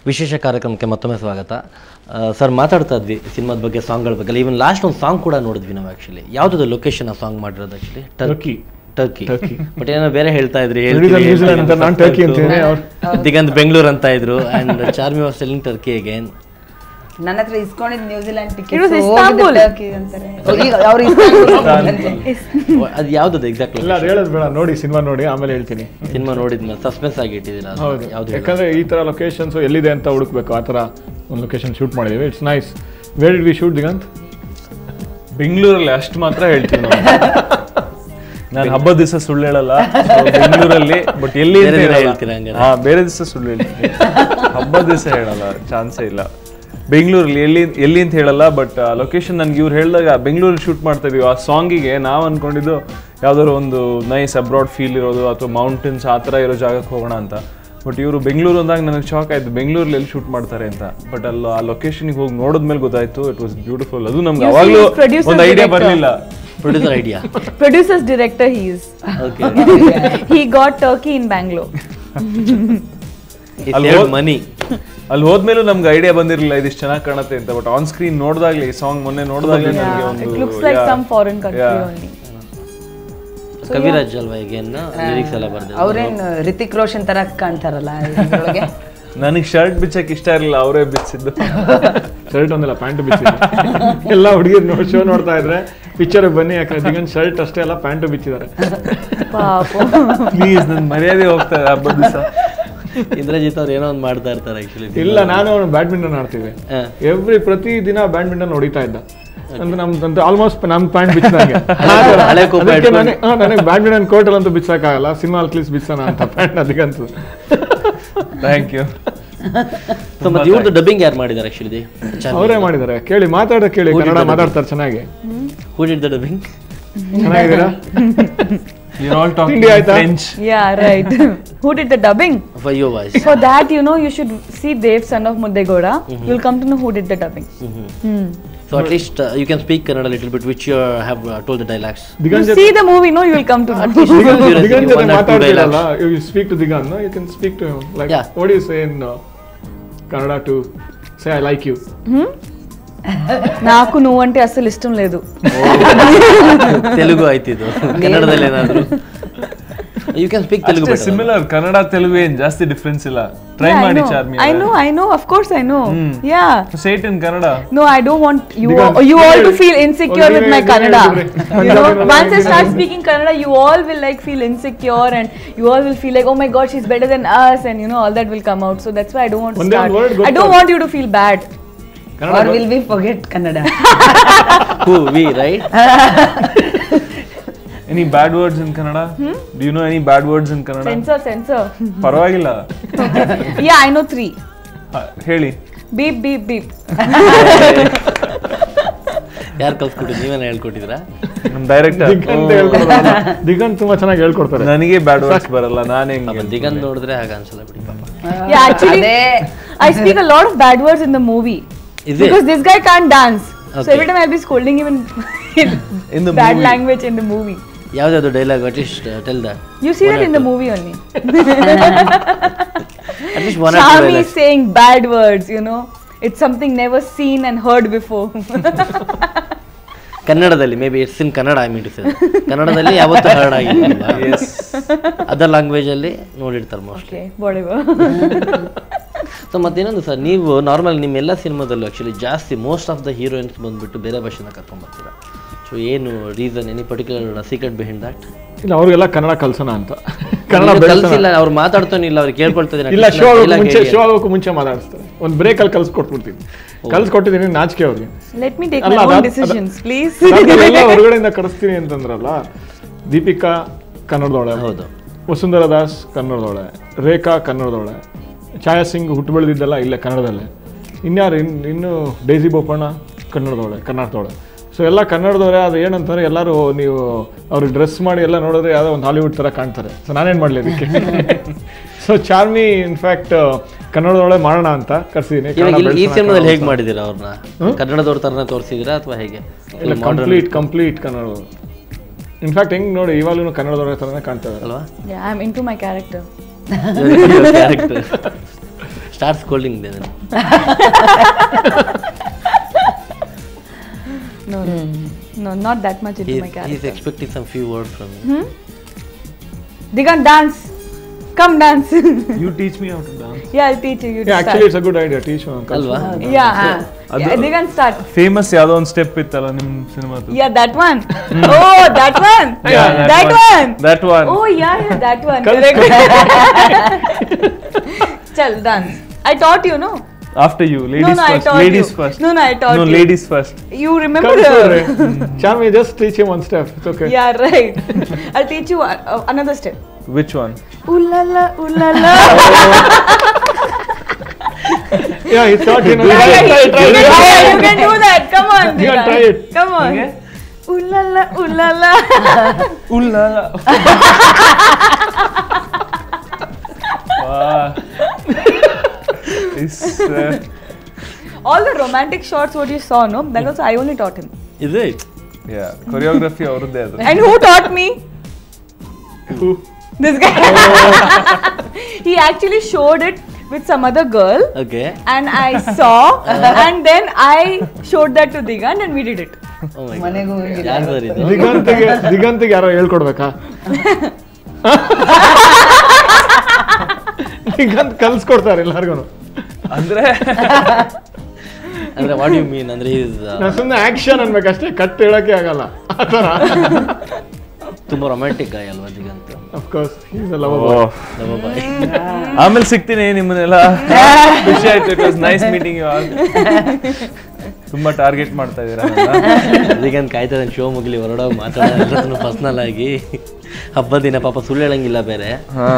ವಿಶೇಷ ಕಾರ್ಯಕ್ರಮಕ್ಕೆ ಮತ್ತೊಮ್ಮೆ ಸ್ವಾಗತ. ಸರ್, ಮಾತಾಡ್ತಾ ಇದ್ವಿ ಸಿನಿಮಾದ ಬಗ್ಗೆ, ಸಾಂಗ್ಗಳ ಬಗ್ಗೆ. ಈವನ್ ಲಾಸ್ಟ್ ಒಂದು ಸಾಂಗ್ ಕೂಡ ನೋಡಿದ್ವಿ ನಾವು. ಆ್ಯಕ್ಚುಲಿ ಯಾವುದಾದ್ರು ಲೊಕೇಶನ್ ಆ ಸಾಂಗ್ ಮಾಡಿರೋದು? Actually Turkey. ಬಟ್ ಏನೋ ಬೇರೆ ಹೇಳ್ತಾ ಇದ್ರಿ, ದಿಗಂತ್ ಬೆಂಗಳೂರು ಅಂತ ಇದ್ರು. And Charmi was telling Turkey again. ನನ್ನ ಹತ್ರ ಇಸ್ಕೊಂಡಿದ್ ನ್ಯೂಜಿಲೆಂಡ್ ಟಿಕೆಟ್. ಅದು ಯಾವ್ದು ಎಕ್ಸಾಕ್ಟ್? ಹೇಳೋದು ಬೇಡ, ನೋಡಿ ಸಿನಿಮಾ ನೋಡಿ ಆಮೇಲೆ ಹೇಳ್ತೀನಿ. ಸಿನಿಮಾ ನೋಡಿದ್ಮೇಲೆ ಸಸ್ಪೆನ್ಸ್ ಆಗಿ ಇಟ್ಟಿದ್ದೀರಾ? ಯಾವ್ದು? ಯಾಕಂದ್ರೆ ಈ ತರ ಲೊಕೇಶನ್ಸ್ ಎಲ್ಲಿದೆ ಅಂತ ಹುಡುಕ್ಬೇಕು. ಆ ತರ ಒಂದು ಲೊಕೇಶನ್ ಶೂಟ್ ಮಾಡಿದೀವಿ. It's nice. Where did we shoot Diganth? ಬೆಂಗಳೂರಲ್ಲಿ. ಅಷ್ಟು ಮಾತ್ರ ಹೇಳ್ತೀನಿ ನಾನು. ಹಬ್ಬದ ದಿವಸ ಸುಳ್ಳು ಹೇಳಲ್ಲ. ಬೆಂಗಳೂರಲ್ಲಿ. ಬಟ್ ಎಲ್ಲಿ ಹೇಳ್ತೀರಾ? ಬೇರೆ ದಿವಸ ಸುಳ್ಳು ಹೇಳ್ತೀನಿ, ಹಬ್ಬದ ದಿವಸ ಹೇಳಲ್ಲ, ಚಾನ್ಸೇ ಇಲ್ಲ. ಬೆಂಗಳೂರಲ್ಲಿ ಎಲ್ಲಿ ಅಂತ ಹೇಳಲ್ಲ. ಬಟ್ ಲೊಕೇಶನ್ ನನ್ಗೆ ಇವ್ರು ಹೇಳಿದಾಗ ಬೆಂಗಳೂರಲ್ಲಿ ಶೂಟ್ ಮಾಡ್ತಾ ಇದೀವಿ. ಆ ಸಾಂಗಿಗೆ ನಾವು ಅಂದ್ಕೊಂಡಿದ್ದು ಯಾವ್ದಾದ್ರು ಒಂದು ನೈಸ್ ಅಬ್ರಾಡ್ ಫೀಲ್ ಇರೋದು ಅಥವಾ ಮೌಂಟೇನ್ಸ್ ಆ ಥರ ಇರೋ ಜಾಗಕ್ಕೆ ಹೋಗೋಣ ಅಂತ. ಬಟ್ ಇವರು ಬೆಂಗಳೂರು ಅಂದಾಗ ನನಗೆ ಶಾಕ್ ಆಯ್ತು, ಬೆಂಗಳೂರಲ್ಲಿ ಎಲ್ಲಿ ಶೂಟ್ ಮಾಡ್ತಾರೆ ಅಂತ. ಬಟ್ ಅಲ್ಲಿ ಆ ಲೊಕೇಶನ್ಗೆ ಹೋಗಿ ನೋಡಿದ್ಮೇಲೆ ಗೊತ್ತಾಯ್ತು, ಇಟ್ ವಾಸ್ ಬ್ಯೂಟಿಫುಲ್. ಅದು ನಮ್ಗೆ ಅವಾಗಲೂ ಒಂದು ಐಡಿಯಾ ಬರಲಿಲ್ಲ. Producer's director he is. Okay. He got Turkey in Bangalore. ಅಲ್ಲಿ ಹೋದ್ಮೇಲೂ ನಮ್ಗೆ ಐಡಿಯಾ ಬಂದಿರಲಿಲ್ಲ ಇದಿಷ್ಟು ಚೆನ್ನಾಗಿ ಕಾಣುತ್ತೆ ಅಂತ. ಬಟ್ ಆನ್ ಸ್ಕ್ರೀನ್ ನೋಡಿದಾಗ್ಲಿ, ಈ ಸಾಂಗ್ ಮೊನ್ನೆ ನೋಡಿದಾಗ್ಲಿ ನನಗೆ ಒಂದು it looks like some foreign country only. Kaviraj ಅಲ್ವಾ ಈಗೇನ ಲಿರಿಕ್ಸ್ ಎಲ್ಲ ಬರ್ತಾರೆ? ಅವ್ರೇನ್ ರಿತಿಕ್ ರೋಷನ್ ತರ ಕಾಣ್ತಾರಲ್ಲ ಇದ್ರೊಳಗೆ. ನನಗೆ ಶರ್ಟ್ ಬಿಚ್ಚಕ್ಕೆ ಇಷ್ಟ ಇರಲಿಲ್ಲ, ಅವರೇ ಬಿಚ್ಚಿದ್ದು. ಶರ್ಟ್ ಒಂದಿಲ್ಲ, ಪ್ಯಾಂಟ್ ಬಿಚ್ಚಿದ್ರು. ಎಲ್ಲ ಹುಡುಗಿರು ಶೋ ನೋಡ್ತಾ ಇದ್ರೆ ಪಿಕ್ಚರ್ ಬನ್ನಿ, ಯಾಕಂದ್ರೆ ದಿಗಂತ್ ಶರ್ಟ್ ಅಷ್ಟೇ ಅಲ್ಲ, ಪ್ಯಾಂಟು ಬಿಚ್ಚಿದ್ದಾರೆ. ಪ್ಲೀಸ್, ನನ್ನ ಮರ್ಯಾದೆ ಹೋಗ್ತಾ ಇದೆ ಹಬ್ಬದ ದಿವಸ. ಇಂದ್ರಜಿತ್ ಅವ್ರು ಏನೋ ಒಂದು ಮಾಡ್ತಾ ಇರ್ತಾರೆ ಆಕ್ಚುಲಿ. ಇಲ್ಲ, ನಾನು ಬ್ಯಾಡ್ಮಿಂಟನ್ ಆಡ್ತೀವಿ. ಪ್ರತಿ ದಿನ ಬ್ಯಾಡ್ಮಿಂಟನ್ ಹೊಡಿತಾ ಇದ್ದ. ಅಂದ್ರೆ ನಮ್ದು ಆಲ್ಮೋಸ್ಟ್ ನಮ್ ಪ್ಯಾಂಟ್ ಬಿಚ್ಚಿದಂಗೆ. ನನಗೆ ಬ್ಯಾಡ್ಮಿಂಟನ್ ಕೋರ್ಟ್ ಅಂತೂ ಬಿಚ್ಚಕ್ಕಾಗಲ್ಲ, ಸಿನಿಮಾ ಅಟ್ಲೀಸ್ಟ್ ಬಿಚ್ಚೋಣ ಅಂತ ಪ್ಯಾಂಟ್ ಅದಕ್ಕಂತೂ. Thank you. ಇವ್ರದ್ದು ಡಬ್ಬಿಂಗ್ ಯಾರು ಮಾಡಿದ್ದಾರೆ? ಆಕ್ಚುಲಿ ಅವರೇ ಮಾಡಿದ್ದಾರೆ. ಕೇಳಿ, ಕೇಳಿ, ಕನ್ನಡ ಮಾತಾಡ್ತಾರೆ ಚೆನ್ನಾಗಿ. Who did the dubbing? ಚೆನ್ನಾಗಿದ್ದೀರಾ? You're all talking French. Yeah, right. Who did the dubbing? For your voice. For that, you should see Dev, son of Muddegoda. You'll come to know who did the dubbing. So at least you can speak Kannada a little bit, which you have told the dialects. You see the movie, no? You will come to know. Digant jate maatadilla. You speak to Digant, no? You can speak to him. Like, what do you say in Kannada to say I like you? నాకు నువ్వు అంటే అసలు ఇష్టం లేదు. తెలుగు అయితే ಇದು ಕನ್ನಡದಲ್ಲಿ ಏನಾದರೂ you can speak Telugu better. Similar kannada telugu ಏನು ಜಾಸ್ತಿ ಡಿಫರೆನ್ಸ್ ಇಲ್ಲ. ಟ್ರೈ ಮಾಡಿ ಚಾರ್ಮಿ. I know, of course I know. Yeah, say it in kannada. No, I don't want you all to feel insecure with my kannada. Once I start speaking kannada, you all will like feel insecure and you all will feel like, oh my god, she's better than us, and all that will come out. So that's why I don't want to start. I don't want you to feel bad. Or will we forget Kannada? Who? We, right? Any bad words in Kannada? Do you know any bad words in Kannada? Censor. ಪರವಾಗಿಲ್ಲ. Yeah, I know 3. ಹೇಳಿ. Beep, beep, beep. ಯಾರು ಕಲ್ಸ್ಕೊಟ್ಟಿದ್ರು? ನೀವೇನ ಹೇಳ್ಕೊಟ್ಟಿದ್ರಾ? ನಮ್ಮ director Diganth ತುಂಬಾ ಚೆನ್ನಾಗಿ ಹೇಳ್ಕೊಡ್ತಾರೆ. ನನಗೆ bad words ಬರಲ್ಲ, ನಾನು ಹೆಂಗೆ ದಿಗಂತ್ ನೋಡಿದ್ರೆ ಹಾಗೆ ಅನ್ಸಲ್ಲ ಬಿಡಿ ಪಾಪ. Yeah, actually I speak a lot of bad words in the movie. Because this guy can't dance. Okay. So every time I'll be scolding him in the bad movie. Language in the movie. ಯಾವ್ದಾದ್ರು dialogue at least tell that. You see that in the movie only. At least one or two Shami dialogues. saying bad words, it's something never seen and heard before. ಕನ್ನಡದಲ್ಲಿ maybe it's in Kannada, I mean to say. ಕನ್ನಡದಲ್ಲಿ ಯಾವತ್ತೂ heard ಆಗಿಲ್ಲ. Other language ಅಲ್ಲಿ ನೋಡಿರ್ತಾರೆ mostly. So ಮತ್ತೇನೊಂದು sir, ನೀವು normal ನಿಮ್ಮೆಲ್ಲ ಸಿನಿಮಾದಲ್ಲೂ ಆ್ಯಕ್ಚುಲಿ ಜಾಸ್ತಿ ಮೋಸ್ಟ್ ಆಫ್ ದ ಹೀರೋಯಿನ್ಸ್ ಬಂದುಬಿಟ್ಟು ಬೇರೆ ಭಾಷೆನ ಕರ್ಕೊಂಡ್ಬರ್ತೀರಾ. ಸೊ ಏನು reason, any particular secret behind that? ಇಲ್ಲ, ಅವ್ರಿಗೆಲ್ಲ ಕನ್ನಡ ಕಲ್ಸೋಣ ಅಂತ. ಕನ್ನಡ ಕಲಿಸಿಲ್ಲ, ಅವ್ರು ಮಾತಾಡ್ತಾನೆ ಇಲ್ಲ, ಅವ್ರು ಕೇಳ್ಕೊಳ್ತಿದ್ದೀನಿ. ಇಲ್ಲ, ಶೋ ಆಗೋಕ್ಕೂ ಮುಂಚೆ ಮಾತಾಡಿಸ್ತಾರೆ. ಒಂದು ಬ್ರೇಕಲ್ಲಿ ಕಲ್ಸ್ಕೊಟ್ಬಿಡ್ತೀನಿ. ಕಲ್ಸ್ಕೊಟ್ಟಿದ್ದೀನಿ, ನಾಚಿಕೆ ಅವ್ರಿಗೆ. Let me take my own decisions please. ಎಲ್ಲ ಹೊರಗಡೆಯಿಂದ ಕಳಿಸ್ತೀನಿ ಅಂತಂದ್ರಲ್ಲ. ದೀಪಿಕಾ ಕನ್ನಡದವಳೆ, ಹೌದು. ವಸುಂಧರಾ ದಾಸ್ ಕನ್ನಡದವಳೆ, ರೇಖಾ ಕನ್ನಡದವಳೆ, ಛಾಯಾ ಸಿಂಗ್ ಹುಟ್ಟು ಬೆಳೆದಿದ್ದಲ್ಲ ಇಲ್ಲೇ ಕನ್ನಡದಲ್ಲೇ. ಇನ್ಯಾರು ಇನ್ನು ಡೈಸಿ ಬೋಪಣ್ಣ ಕನ್ನಡದವಳೆ. ಸೊ ಎಲ್ಲ ಕನ್ನಡದವರೇ. ಅದು ಏನಂತಾರೆ, ಎಲ್ಲರೂ ನೀವು ಅವ್ರಿಗೆ ಡ್ರೆಸ್ ಮಾಡಿ ಎಲ್ಲ ನೋಡಿದ್ರೆ ಯಾವುದೋ ಒಂದು ಹಾಲಿವುಡ್ ಥರ ಕಾಣ್ತಾರೆ. ಸೊ ನಾನೇನು ಮಾಡಲಿ ಅದಕ್ಕೆ. ಸೊ ಚಾರ್ಮಿ ಇನ್ಫ್ಯಾಕ್ಟ್ ಕನ್ನಡದವಳೆ ಮಾಡೋಣ ಅಂತ ಕರ್ಸಿದ್ದೀನಿ. ಈ ಸಿನಿಮಾದಲ್ಲಿ ಹೇಗೆ ಮಾಡಿದ್ದೀರಾ ಅವ್ರನ್ನ? ಕನ್ನಡದವ್ರ ಥರನೇ ತೋರಿಸಿದ್ದೀರಾ ಅಥವಾ ಹೇಗೆ? ಇಲ್ಲ, ಕಂಪ್ಲೀಟ್ ಕನ್ನಡದವರು. ಇನ್ಫ್ಯಾಕ್ಟ್ ಹೆಂಗೆ ನೋಡಿ, ಇವಾಗಲೂ ಕನ್ನಡದವರ ಥರನೇ ಕಾಣ್ತಾರೆ ಅಲ್ವಾ? I am into my character. Start scolding ಇದೆ. No, not that much into my He's character. expecting some few words from you. Digant, dance. Come dance. You teach me how to dance. Yeah, I'll teach you. You Yeah, start. actually it's a good idea. Teach me. ಅಲ್ವಾ? Yeah. ಅದು- Digant, start. Famous ಯಾವ್ದೋ ಒಂದು step ಇತ್ತಲ್ಲ ನಿಮ್ ಸಿನಿಮಾದು. Yeah, that one. Oh, that one. Yeah, that one. That one. Oh, yeah, that one. Correct. Chal, dance. I taught you, no? After you, ladies No, I first. taught Ladies you. first. No, I taught No, you. ladies first. You remember? Charmi, just teach him one step. It's okay. Yeah, right. I'll teach you another step. Which one? Ooh la la, ooh la la. Yeah, he thought, you know. You can do that. Come on. You can Digant. try it. Come on. Okay. Ooh la la, ooh la la. Ooh la la. Wow. It's, All the romantic shots what you saw, no? That also I only taught him. Is it? yeah, choreography ಅವ್ರದ್ದೇ ಅದು. And who taught me? Who? This guy. He actually showed it with some other girl. Okay. And I saw, and then I showed that to Digant, and we did it. Oh my God. ಮನೆಗೂ ಹೋಗಿಲ್ಲ. ಯಾರು sir ಇದು? ದಿಗಂತಿಗೆ ಯಾರೋ ಹೇಳ್ಕೊಡ್ಬೇಕಾ? ದಿಗಂತ್ ಕಲ್ಸ್ಕೊಡ್ತಾರೆ ಎಲ್ಲಾರ್ಗು. ಅಂದ್ರೆ ಅಂದ್ರೆ what you mean ಅಂದ್ರೆ ನಾನು ಸುಮ್ಮನೆ ಆಕ್ಷನ್ ಅನ್ಬೇಕಷ್ಟೇ, ಕಟ್ ಹೇಳಕ್ಕೆ ಆಗಲ್ಲ ಆ ಥರ. ತುಂಬಾ ರೊಮ್ಯಾಂಟಿಕ್ ಗಾಯ ಅಲ್ವಾ Diganth? Of course he is a lover boy. Love boy. ಆಮೇಲೆ ಸಿಗ್ತೀನಿ ನಿಮ್ಮನ್ನೆಲ್ಲ. ಖುಷಿ ಆಯ್ತು. It was nice meeting you all. ತುಂಬಾ ಟಾರ್ಗೆಟ್ ಮಾಡ್ತಾ ಇದೀರಾ ನನ್ನ. ದಿಗಂತ್ ಕಾಯ್ತಾ ಇದ್ದಾನೆ ಶೋ ಮುಗಿಲಿ ಹೊರಡೋಗಿ ಮಾತಾಡೋದು ಪರ್ಸನಲ್ ಆಗಿ. ಹಬ್ಬದ ದಿನ ಪಾಪ ಸುಳ್ಳು ಹೇಳಂಗಿಲ್ಲ ಬೇರೆ.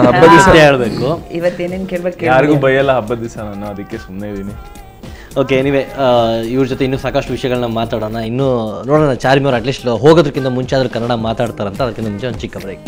ಹಬ್ಬದ ದಿವಸ ಹೇಳ್ಬೇಕು. ಇವತ್ತೇನೇನ್ ಕೇಳ್ಬೇಕು ಯಾರಿಗೂ ಬೈಯಲ್ಲ ಹಬ್ಬದ ದಿವಸ ನಾನು, ಅದಕ್ಕೆ ಸುಮ್ಮನೆ ಇದೀನಿ. ಓಕೆ, ಎನಿವೆ ಇವ್ರ ಜೊತೆ ಇನ್ನೂ ಸಾಕಷ್ಟು ವಿಷಯಗಳನ್ನ ಮಾತಾಡೋಣ. ಇನ್ನೂ ನೋಡೋಣ ಚಾರ್ಮಿ ಅವ್ರು ಅಟ್ಲೀಸ್ಟ್ ಹೋಗೋದಕ್ಕಿಂತ ಮುಂಚೆ ಆದರೂ ಕನ್ನಡ ಮಾತಾಡ್ತಾರಂತ. ಅದಕ್ಕಿಂತ ಮುಂಚೆ ಒಂದು ಚಿಕ್ಕ ಬ್ರೇಕ್.